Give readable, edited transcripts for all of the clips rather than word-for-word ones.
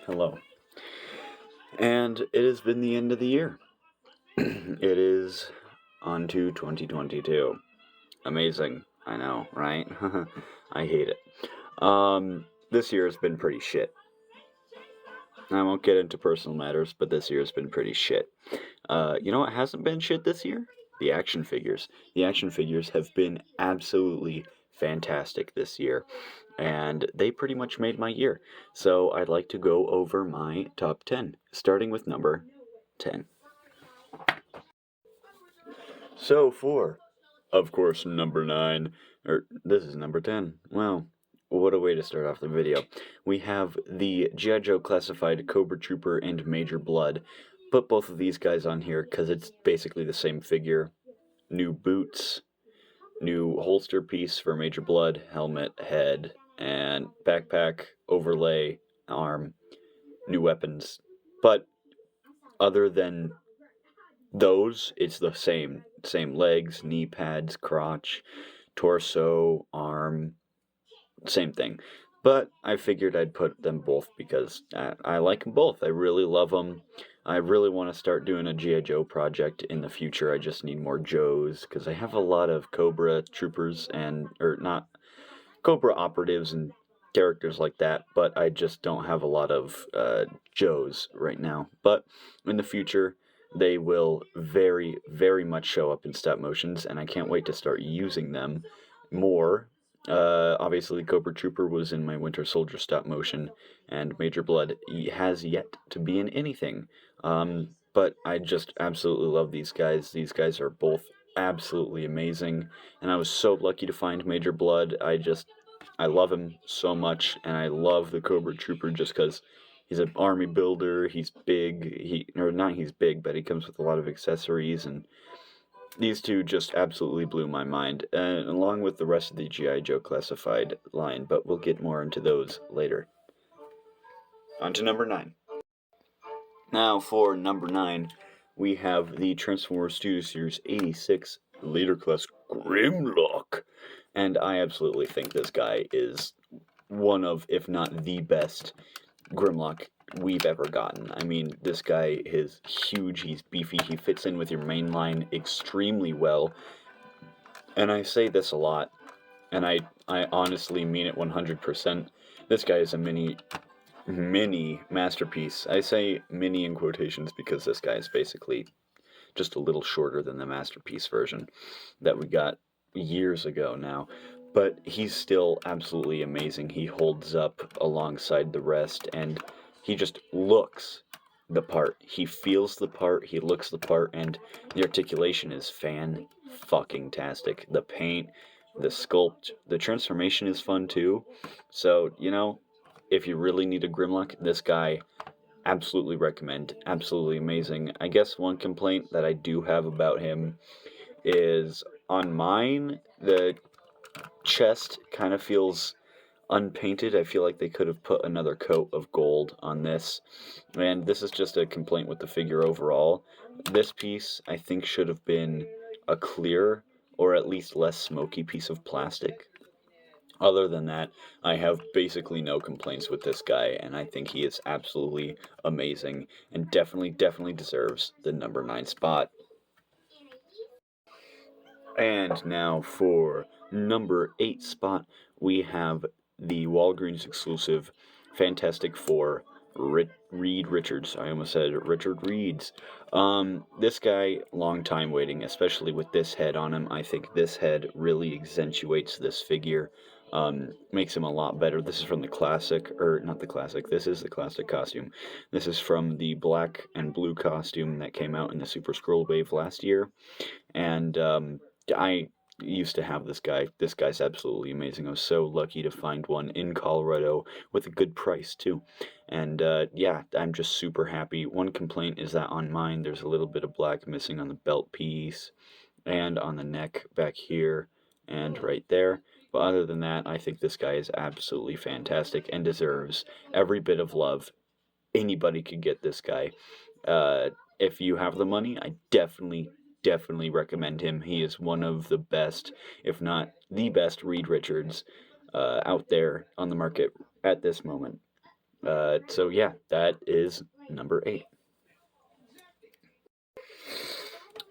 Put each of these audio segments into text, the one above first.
Hello. And it has been the end of the year. It is on to 2022. Amazing. I know, right? I hate it. This year has been pretty shit. I won't get into personal matters, but this year has been pretty shit. You know what hasn't been shit this year? The action figures. The action figures have been absolutely fantastic this year, and they pretty much made my year. So I'd like to go over my top 10, starting with number 10. So for, of course, number 9, or this is number 10. Wow, what a way to start off the video. We have the G.I. Joe Classified Cobra Trooper and Major Blood. Put both of these guys on here because it's basically the same figure. New boots, new holster piece for Major Blood, helmet, head, and backpack, overlay, arm, new weapons. But other than those, it's the same legs, knee pads, crotch, torso, arm, same thing. But I figured I'd put them both because I like them both. I really love them. I really want to start doing a G.I. Joe project in the future. I just need more Joes because I have a lot of Cobra troopers or not Cobra operatives and characters like that, but I just don't have a lot of Joes right now. But in the future, they will very, very much show up in stop motions, and I can't wait to start using them more. Obviously, Cobra Trooper was in my Winter Soldier stop motion, and Major Blood has yet to be in anything. But I just absolutely love these guys. These guys are both absolutely amazing, and I was so lucky to find Major Blood. I love him so much, and I love the Cobra Trooper just because he's an army builder, he's big, he's big, but he comes with a lot of accessories, and these two just absolutely blew my mind, along with the rest of the G.I. Joe Classified line, but we'll get more into those later. On to number 9. Now, for number 9, we have the Transformers Studio Series 86 Leader Class Grimlock. And I absolutely think this guy is one of, if not the best, Grimlock we've ever gotten. I mean, this guy is huge, he's beefy, he fits in with your main line extremely well. And I say this a lot, and I honestly mean it 100%. This guy is a mini masterpiece. I say mini in quotations because this guy is basically just a little shorter than the masterpiece version that we got years ago now. But he's still absolutely amazing. He holds up alongside the rest, and he just looks the part. He feels the part, he looks the part, and the articulation is fan-fucking-tastic. The paint, the sculpt, the transformation is fun too. So, if you really need a Grimlock, this guy, absolutely recommend. Absolutely amazing. I guess one complaint that I do have about him is on mine, the chest kind of feels unpainted. I feel like they could have put another coat of gold on this. And this is just a complaint with the figure overall. This piece, I think, should have been a clear or at least less smoky piece of plastic. Other than that, I have basically no complaints with this guy, and I think he is absolutely amazing and definitely deserves the number 9 spot. And now for number 8 spot, we have the Walgreens exclusive Fantastic Four Reed Richards. I almost said Richard Reeds. This guy, long time waiting, especially with this head on him. I think this head really accentuates this figure. Makes him a lot better. This is from the classic, or not the classic, this is the classic costume. This is from the black and blue costume that came out in the Super Skrull Wave last year. And I used to have this guy. This guy's absolutely amazing. I was so lucky to find one in Colorado with a good price too. And yeah, I'm just super happy. One complaint is that on mine there's a little bit of black missing on the belt piece and on the neck back here and right there. But other than that, I think this guy is absolutely fantastic and deserves every bit of love. Anybody could get this guy. If you have the money, I definitely recommend him. He is one of the best, if not the best, Reed Richards out there on the market at this moment. So yeah, that is number 8.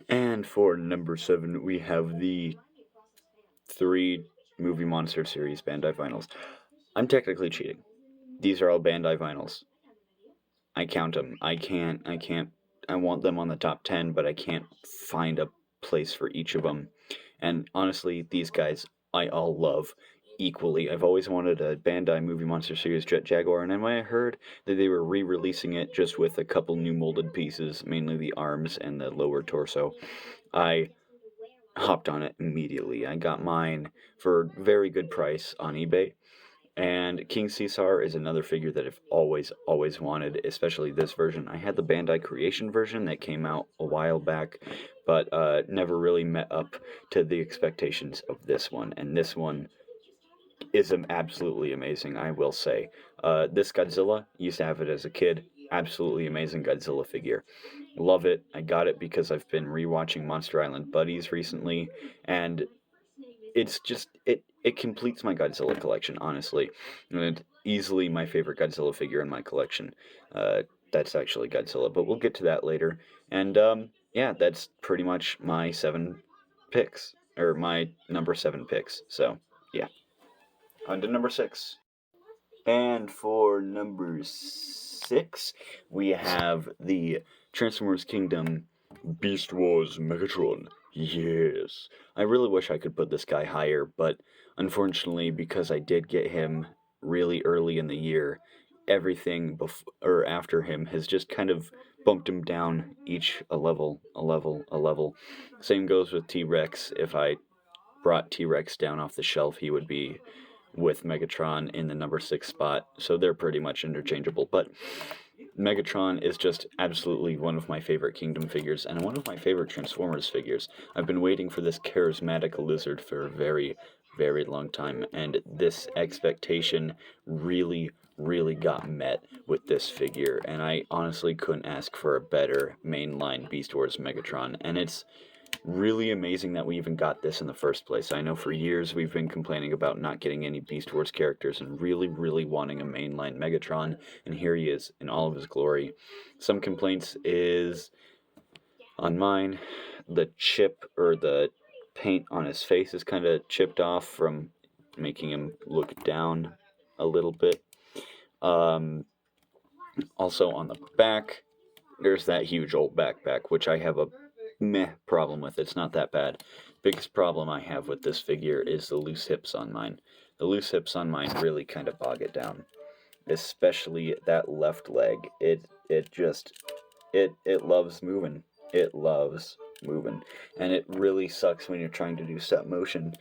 And for number 7, we have the 3 movie monster series Bandai vinyls. I'm technically cheating. These are all Bandai vinyls. I count them. I want them on the top 10, but I can't find a place for each of them. And honestly, these guys I all love equally. I've always wanted a Bandai Movie Monster Series Jet Jaguar, and then when I heard that they were re-releasing it just with a couple new molded pieces, mainly the arms and the lower torso, I hopped on it immediately. I got mine for a very good price on eBay. And King Caesar is another figure that I've always wanted, especially this version. I had the Bandai Creation version that came out a while back, but never really met up to the expectations of this one. And this one is absolutely amazing, I will say. This Godzilla, used to have it as a kid. Absolutely amazing Godzilla figure. Love it. I got it because I've been rewatching Monster Island Buddies recently, and it's just it completes my Godzilla collection, honestly, and it's easily my favorite Godzilla figure in my collection. That's actually Godzilla, but we'll get to that later. And yeah, that's pretty much my 7 picks, or my number 7 picks. So yeah, on to number 6. And for number 6, we have the Transformers Kingdom Beast Wars Megatron. Yes. I really wish I could put this guy higher, but unfortunately, because I did get him really early in the year, everything or after him has just kind of bumped him down each a level, a level, a level. Same goes with T-Rex. If I brought T-Rex down off the shelf, he would be with Megatron in the number 6 spot, so they're pretty much interchangeable. But Megatron is just absolutely one of my favorite Kingdom figures and one of my favorite Transformers figures. I've been waiting for this charismatic lizard for a very, very long time, and this expectation really got met with this figure, and I honestly couldn't ask for a better mainline Beast Wars Megatron, and it's really amazing that we even got this in the first place. I know for years we've been complaining about not getting any Beast Wars characters and really wanting a mainline Megatron, and here he is in all of his glory. Some complaints is on mine, the chip or the paint on his face is kind of chipped off from making him look down a little bit. Also on the back, there's that huge old backpack, which I have a meh problem with. It's not that bad. Biggest problem I have with this figure is the loose hips on mine. The loose hips on mine really kind of bog it down, especially that left leg. It loves moving. It loves moving, and it really sucks when you're trying to do step motion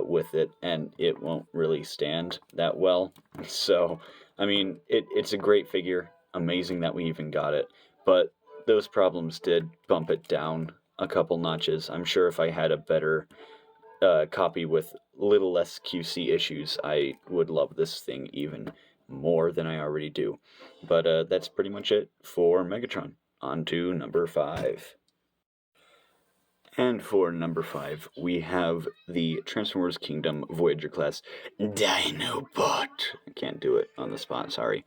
with it, and it won't really stand that well. So, I mean, it's a great figure. Amazing that we even got it, but those problems did bump it down a couple notches. I'm sure if I had a better copy with little less QC issues, I would love this thing even more than I already do. But that's pretty much it for Megatron. On to number 5. And for number 5, we have the Transformers Kingdom Voyager class Dinobot. I can't do it on the spot, sorry.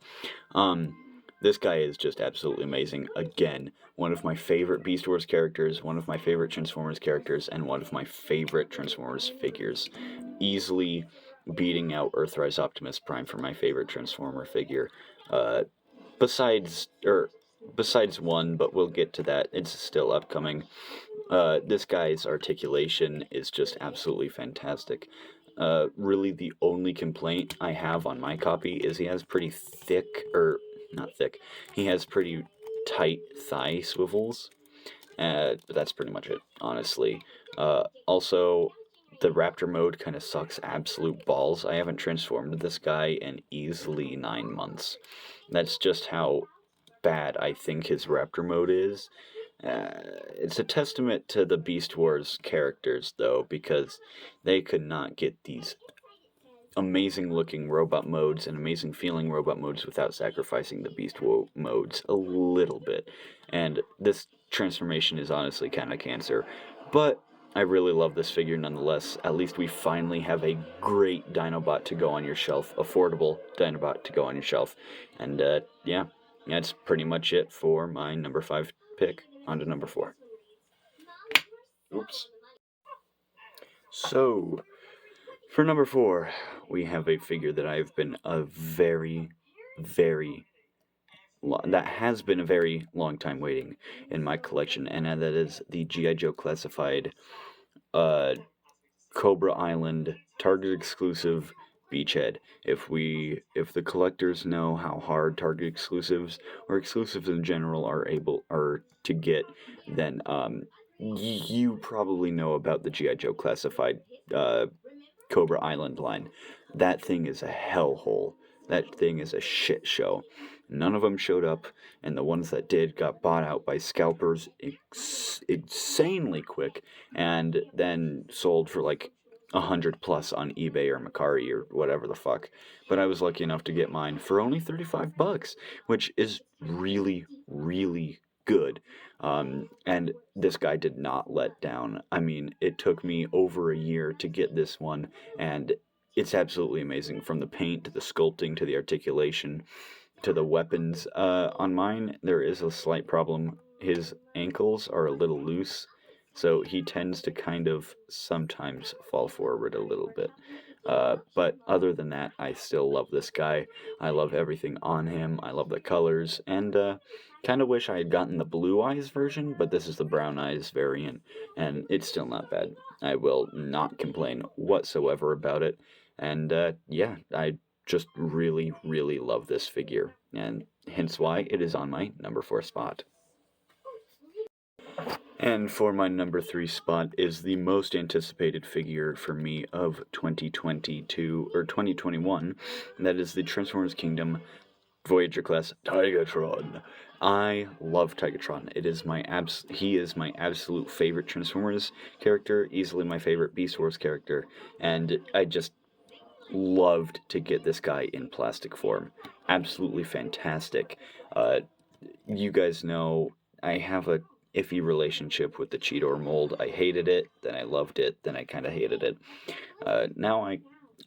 This guy is just absolutely amazing. Again, one of my favorite Beast Wars characters, one of my favorite Transformers characters, and one of my favorite Transformers figures. Easily beating out Earthrise Optimus Prime for my favorite Transformer figure. Besides one, but we'll get to that. It's still upcoming. This guy's articulation is just absolutely fantastic. Really the only complaint I have on my copy is he has pretty thick, or not thick, he has pretty tight thigh swivels. But that's pretty much it, honestly. Also, the Raptor mode kind of sucks absolute balls. I haven't transformed this guy in easily 9 months. That's just how bad I think his Raptor mode is. It's a testament to the Beast Wars characters, though, because they could not get these amazing looking robot modes and amazing feeling robot modes without sacrificing the Beast War modes a little bit. And this transformation is honestly kind of cancer. But I really love this figure nonetheless. At least we finally have a great Dinobot to go on your shelf, affordable Dinobot to go on your shelf. And yeah, that's pretty much it for my number 5 pick. On to number 4. Oops. So, for number 4, we have a figure that I've been a very, very that has been a very long time waiting in my collection, and that is the G.I. Joe Classified Cobra Island Target exclusive Beachhead. If the collectors know how hard Target exclusives or exclusives in general are to get, then you probably know about the G.I. Joe Classified Cobra Island line. That thing is a hellhole. That thing is a shit show. None of them showed up, and the ones that did got bought out by scalpers insanely quick, and then sold for like 100 plus on eBay or Mercari or whatever the fuck. But I was lucky enough to get mine for only $35, which is really, really good. And this guy did not let down. I mean, it took me over a year to get this one, and it's absolutely amazing. From the paint to the sculpting to the articulation to the weapons. On mine, there is a slight problem. His ankles are a little loose, so he tends to kind of sometimes fall forward a little bit. But other than that, I still love this guy. I love everything on him. I love the colors, and kind of wish I had gotten the blue eyes version, but this is the brown eyes variant, and it's still not bad. I will not complain whatsoever about it. And yeah, I just really, really love this figure, and hence why it is on my number 4 spot. And for my number 3 spot is the most anticipated figure for me of 2022 or 2021. And that is the Transformers Kingdom Voyager class Tigatron. I love Tigatron. He is my absolute favorite Transformers character, easily my favorite Beast Wars character, and I just loved to get this guy in plastic form. Absolutely fantastic. You guys know I have a iffy relationship with the Cheetor mold. I hated it, then I loved it, then I kind of hated it. Now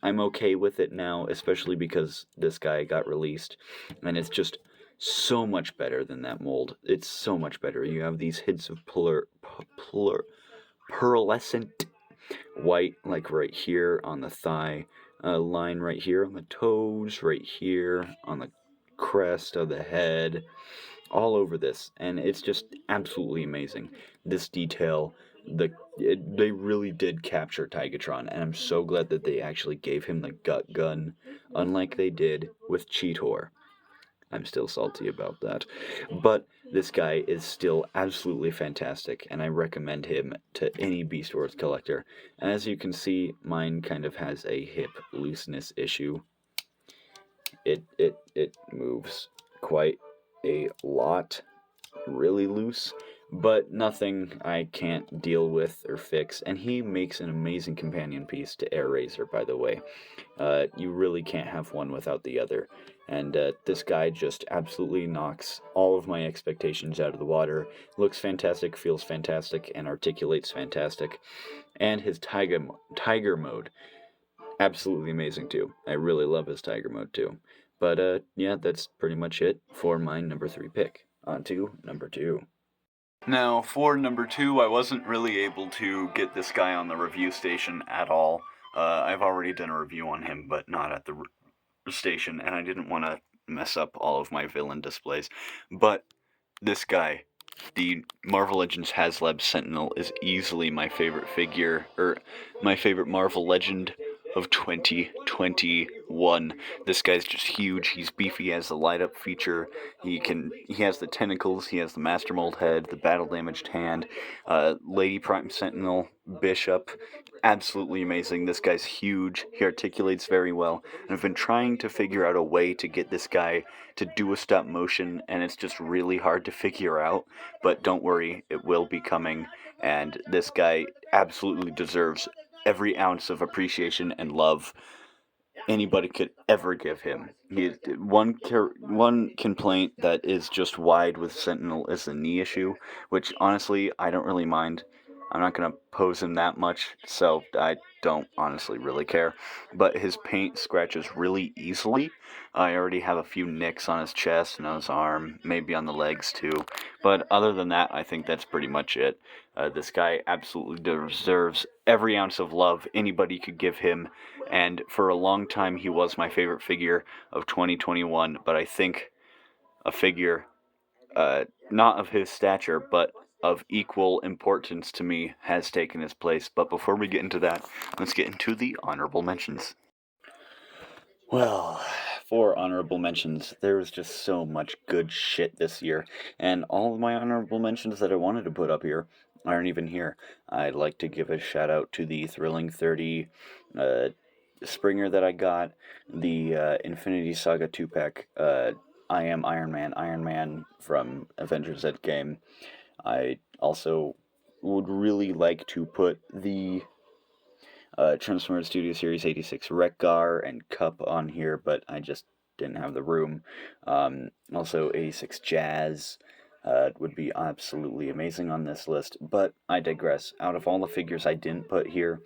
I'm okay with it now, especially because this guy got released, and it's just so much better than that mold. It's so much better. You have these hints of pearlescent white, like right here on the thigh, line right here on the toes, right here on the crest of the head, all over this, and it's just absolutely amazing. This detail, they really did capture Tigatron, and I'm so glad that they actually gave him the gut gun, unlike they did with Cheetor. I'm still salty about that. But this guy is still absolutely fantastic, and I recommend him to any Beast Wars collector. As you can see, mine kind of has a hip looseness issue. It moves quite a lot, really loose, but nothing I can't deal with or fix. And he makes an amazing companion piece to Air Razor, by the way. You really can't have one without the other. And this guy just absolutely knocks all of my expectations out of the water. Looks fantastic, feels fantastic, and articulates fantastic. And his tiger mode, absolutely amazing too. I really love his tiger mode too. But yeah, that's pretty much it for my number 3 pick. On to number 2. Now, for number 2, I wasn't really able to get this guy on the review station at all. I've already done a review on him, but not at the station, and I didn't want to mess up all of my villain displays. But this guy, the Marvel Legends HasLab Sentinel, is easily my favorite figure, or my favorite Marvel Legend of 2021. This guy's just huge. He's beefy. He has the light up feature. He has the tentacles. He has the Master Mold head, the battle damaged hand, Lady Prime Sentinel, Bishop. Absolutely amazing. This guy's huge. He articulates very well. And I've been trying to figure out a way to get this guy to do a stop motion, and it's just really hard to figure out. But don't worry, it will be coming. And this guy absolutely deserves every ounce of appreciation and love anybody could ever give him. One complaint that is just wide with Sentinel is the knee issue, which honestly I don't really mind. I'm not going to pose him that much, so I don't honestly really care. But his paint scratches really easily. I already have a few nicks on his chest and on his arm, maybe on the legs too. But other than that, I think that's pretty much it. This guy absolutely deserves every ounce of love anybody could give him. And for a long time, he was my favorite figure of 2021. But I think a figure not of his stature, but of equal importance to me, has taken his place. But before we get into that, let's get into the honorable mentions. Well, for honorable mentions, there was just so much good shit this year, and all of my honorable mentions that I wanted to put up here aren't even here. I'd like to give a shout out to the Thrilling 30 Springer that I got, the Infinity Saga 2-pack, I Am Iron Man from Avengers Endgame. I also would really like to put the Transformers Studio Series 86 Wreck-Gar and Cup on here, but I just didn't have the room. Also, 86 Jazz would be absolutely amazing on this list, but I digress. Out of all the figures I didn't put here,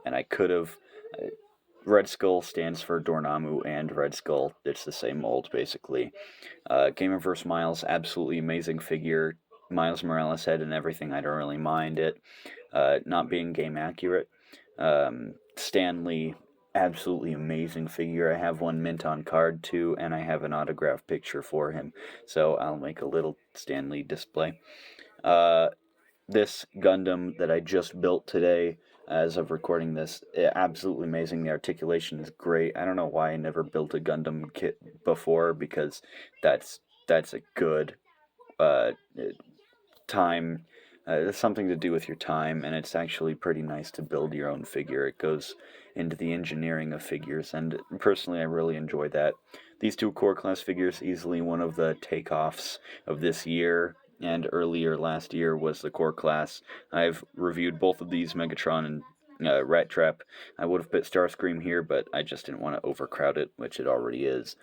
and I could have, Red Skull stands for Dormammu and Red Skull. It's the same mold, basically. Game vs. Miles, absolutely amazing figure. Miles Morales head and everything, I don't really mind it. Not being game accurate. Stanley, absolutely amazing figure. I have one mint on card too, and I have an autograph picture for him. So I'll make a little Stanley display. This Gundam that I just built today, as of recording this, absolutely amazing. The articulation is great. I don't know why I never built a Gundam kit before, because that's a good time. It's something to do with your time, and it's actually pretty nice to build your own figure. It goes into the engineering of figures, and personally, I really enjoy that. These two core class figures, easily one of the takeoffs of this year, and earlier last year was the core class. I've reviewed both of these, Megatron and Rat Trap. I would have put Starscream here, but I just didn't want to overcrowd it, which it already is.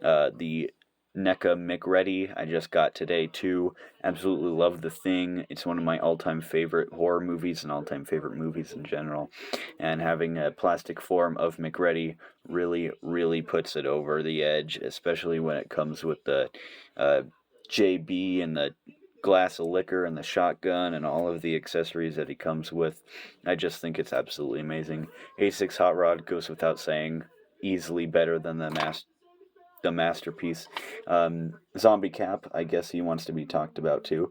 The NECA McReady I just got today too. Absolutely love The Thing. It's one of my all-time favorite horror movies and all-time favorite movies in general. And having a plastic form of McReady really, really puts it over the edge, especially when it comes with the JB and the glass of liquor and the shotgun and all of the accessories that he comes with. I just think it's absolutely amazing. A6 Hot Rod goes without saying, easily better than the masterpiece. Zombie Cap, I guess he wants to be talked about too.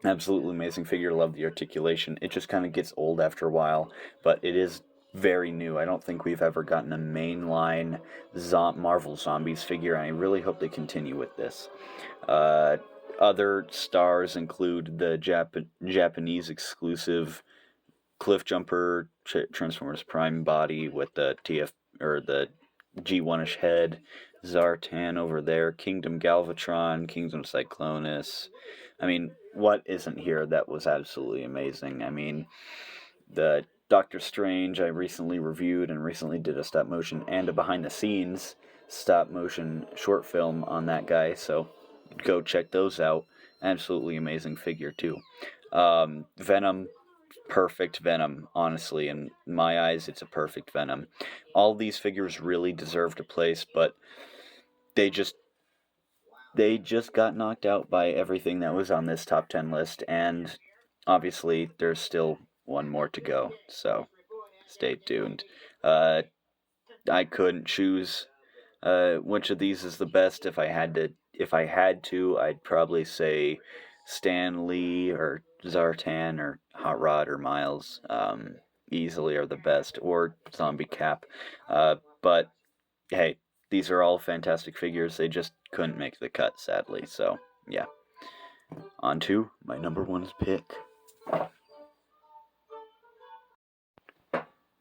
Absolutely amazing figure. Love the articulation. It just kind of gets old after a while, but it is very new. I don't think we've ever gotten a mainline Marvel Zombies figure, and I really hope they continue with this. Other stars include the Japanese exclusive Cliff Jumper Transformers Prime body with the the G1-ish head, Zartan over there, Kingdom Galvatron, Kingdom Cyclonus. I mean, what isn't here that was absolutely amazing? I mean, the Doctor Strange I recently reviewed and recently did a stop motion and a behind the scenes stop motion short film on that guy, so go check those out. Absolutely amazing figure too. Venom, perfect Venom, honestly. In my eyes, it's a perfect Venom. All these figures really deserved a place, but they just got knocked out by everything that was on this top 10 list, and obviously there's still one more to go, so stay tuned. I couldn't choose which of these is the best. If I had to, I'd probably say Stan Lee or Zartan or Hot Rod or Miles easily are the best, or Zombie Cap. But hey, these are all fantastic figures. They just couldn't make the cut, sadly. So yeah, on to my number one pick.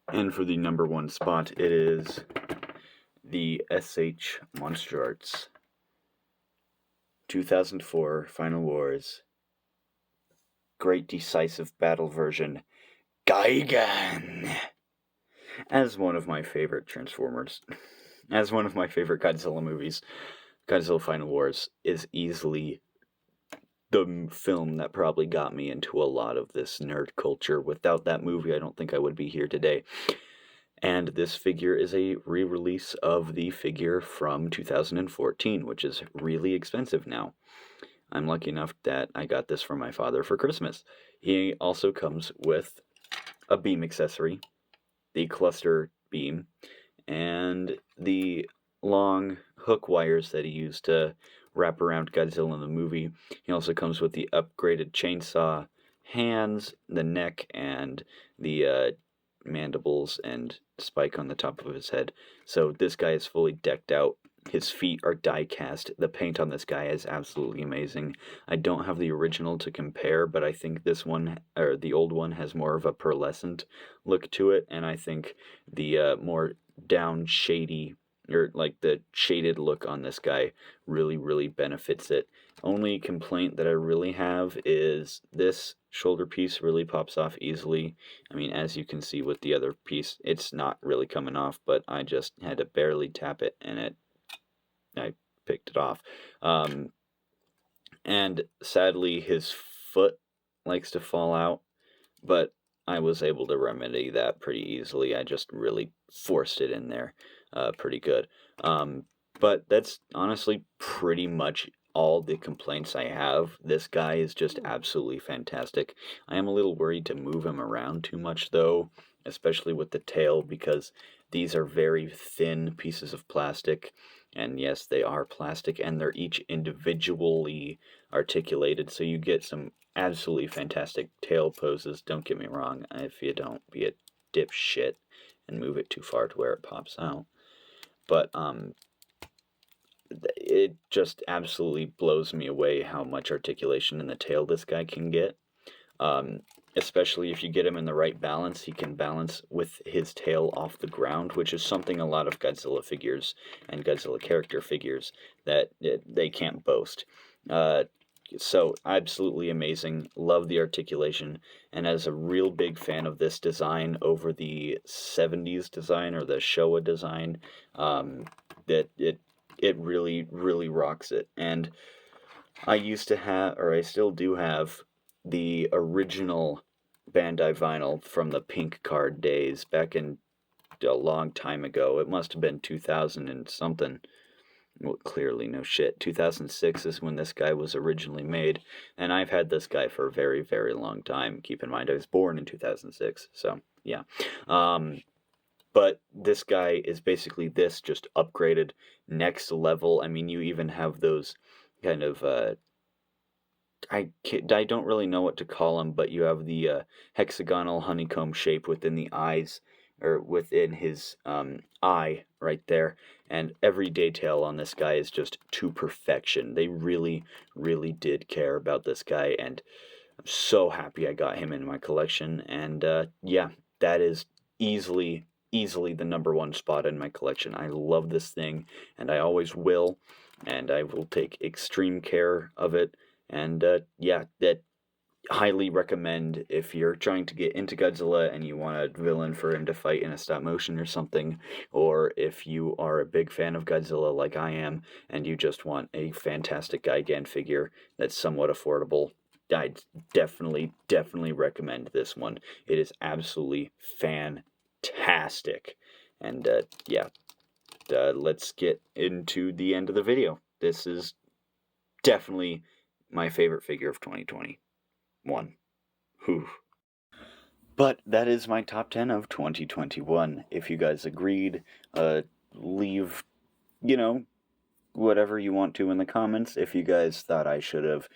And for the number one spot, it is the SH Monster Arts 2004 Final Wars Great Decisive Battle version, Gigan. As one of my favorite Transformers, as one of my favorite Godzilla movies, Godzilla Final Wars is easily the film that probably got me into a lot of this nerd culture. Without that movie, I don't think I would be here today. And this figure is a re-release of the figure from 2014, which is really expensive now. I'm lucky enough that I got this from my father for Christmas. He also comes with a beam accessory, the cluster beam, and the long hook wires that he used to wrap around Godzilla in the movie. He also comes with the upgraded chainsaw hands, the neck, and the mandibles and spike on the top of his head. So this guy is fully decked out. His feet are die cast. The paint on this guy is absolutely amazing. I don't have the original to compare, but I think this one, or the old one, has more of a pearlescent look to it, and I think the more down shady, or like the shaded look on this guy really benefits it. Only complaint that I really have is this shoulder piece really pops off easily. I mean, as you can see with the other piece, it's not really coming off, but I just had to barely tap it, and I picked it off. And sadly, his foot likes to fall out, but I was able to remedy that pretty easily. I just really forced it in there pretty good. But that's honestly pretty much all the complaints I have. This guy is just absolutely fantastic. I am a little worried to move him around too much, though, especially with the tail, because these are very thin pieces of plastic. And yes, they are plastic, and they're each individually articulated, so you get some absolutely fantastic tail poses. Don't get me wrong, if you don't be a dipshit and move it too far to where it pops out. But it just absolutely blows me away how much articulation in the tail this guy can get. Especially if you get him in the right balance, he can balance with his tail off the ground, which is something a lot of Godzilla figures and Godzilla character figures that they can't boast. So absolutely amazing. Love the articulation, and as a real big fan of this design over the 70s design or the Showa design, that it really rocks it. And I used to have, or I still do have, the original Bandai vinyl from the pink card days back in a long time ago. It must have been 2000 and something. Well, clearly no shit. 2006 is when this guy was originally made, and I've had this guy for a very long time. Keep in mind, I was born in 2006, so yeah. But this guy is basically this, just upgraded next level. I mean, you even have those kind of I don't really know what to call them, but you have the hexagonal honeycomb shape within the eyes, or within his eye right there, and every detail on this guy is just to perfection. They really did care about this guy, and I'm so happy I got him in my collection. And yeah, that is easily the number one spot in my collection. I love this thing, and I always will, and I will take extreme care of it. And yeah, that highly recommend if you're trying to get into Godzilla and you want a villain for him to fight in a stop motion or something, or if you are a big fan of Godzilla like I am and you just want a fantastic Gigan figure that's somewhat affordable, I definitely recommend this one. It is absolutely fantastic. And yeah, let's get into the end of the video. This is definitely my favorite figure of 2021. Whew. But that is my top 10 of 2021. If you guys agreed, leave, whatever you want to in the comments. If you guys thought I should have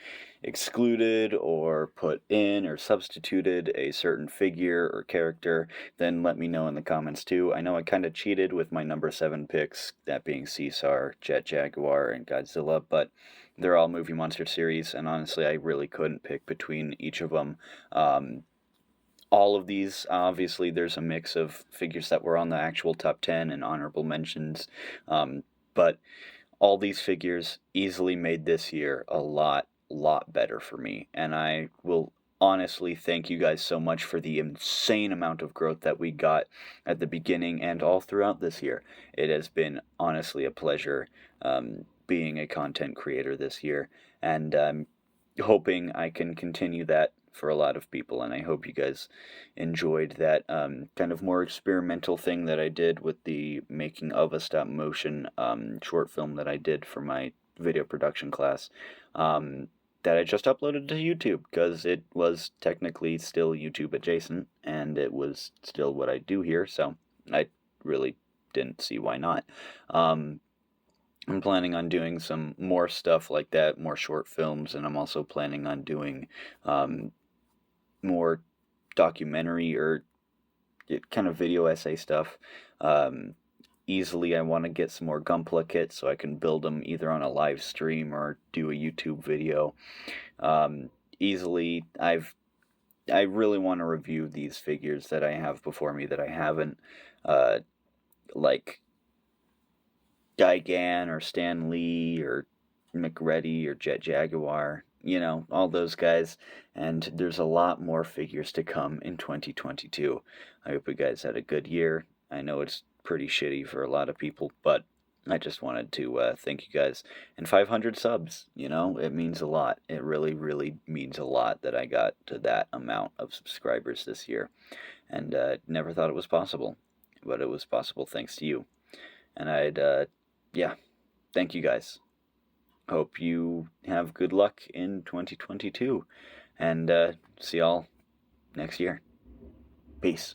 excluded or put in or substituted a certain figure or character, then let me know in the comments too. I know I kind of cheated with my Numberseven picks, that being Caesar, Jet Jaguar, and Godzilla, but they're all Movie Monster series, and honestly, I really couldn't pick between each of them. All of these, obviously, there's a mix of figures that were on the actual top 10 and honorable mentions, but all these figures easily made this year a lot better for me, and I will honestly thank you guys so much for the insane amount of growth that we got at the beginning and all throughout this year. It has been honestly a pleasure being a content creator this year, and hoping I can continue that for a lot of people, and I hope you guys enjoyed that kind of more experimental thing that I did with the making of a stop motion short film that I did for my video production class. That I just uploaded to YouTube because it was technically still YouTube adjacent and it was still what I do here, so I really didn't see why not. I'm planning on doing some more stuff like that, more short films, and I'm also planning on doing more documentary or kind of video essay stuff. Easily, I want to get some more Gunpla kits so I can build them either on a live stream or do a YouTube video. Easily, I really want to review these figures that I have before me that I haven't, like Gigan or Stan Lee or McReady or Jet Jaguar, all those guys. And there's a lot more figures to come in 2022. I hope you guys had a good year. I know it's pretty shitty for a lot of people, but I just wanted to thank you guys. And 500 subs, it means a lot. It really, really means a lot that I got to that amount of subscribers this year. And never thought it was possible, but it was possible thanks to you. And yeah, thank you guys. Hope you have good luck in 2022. And see y'all next year. Peace.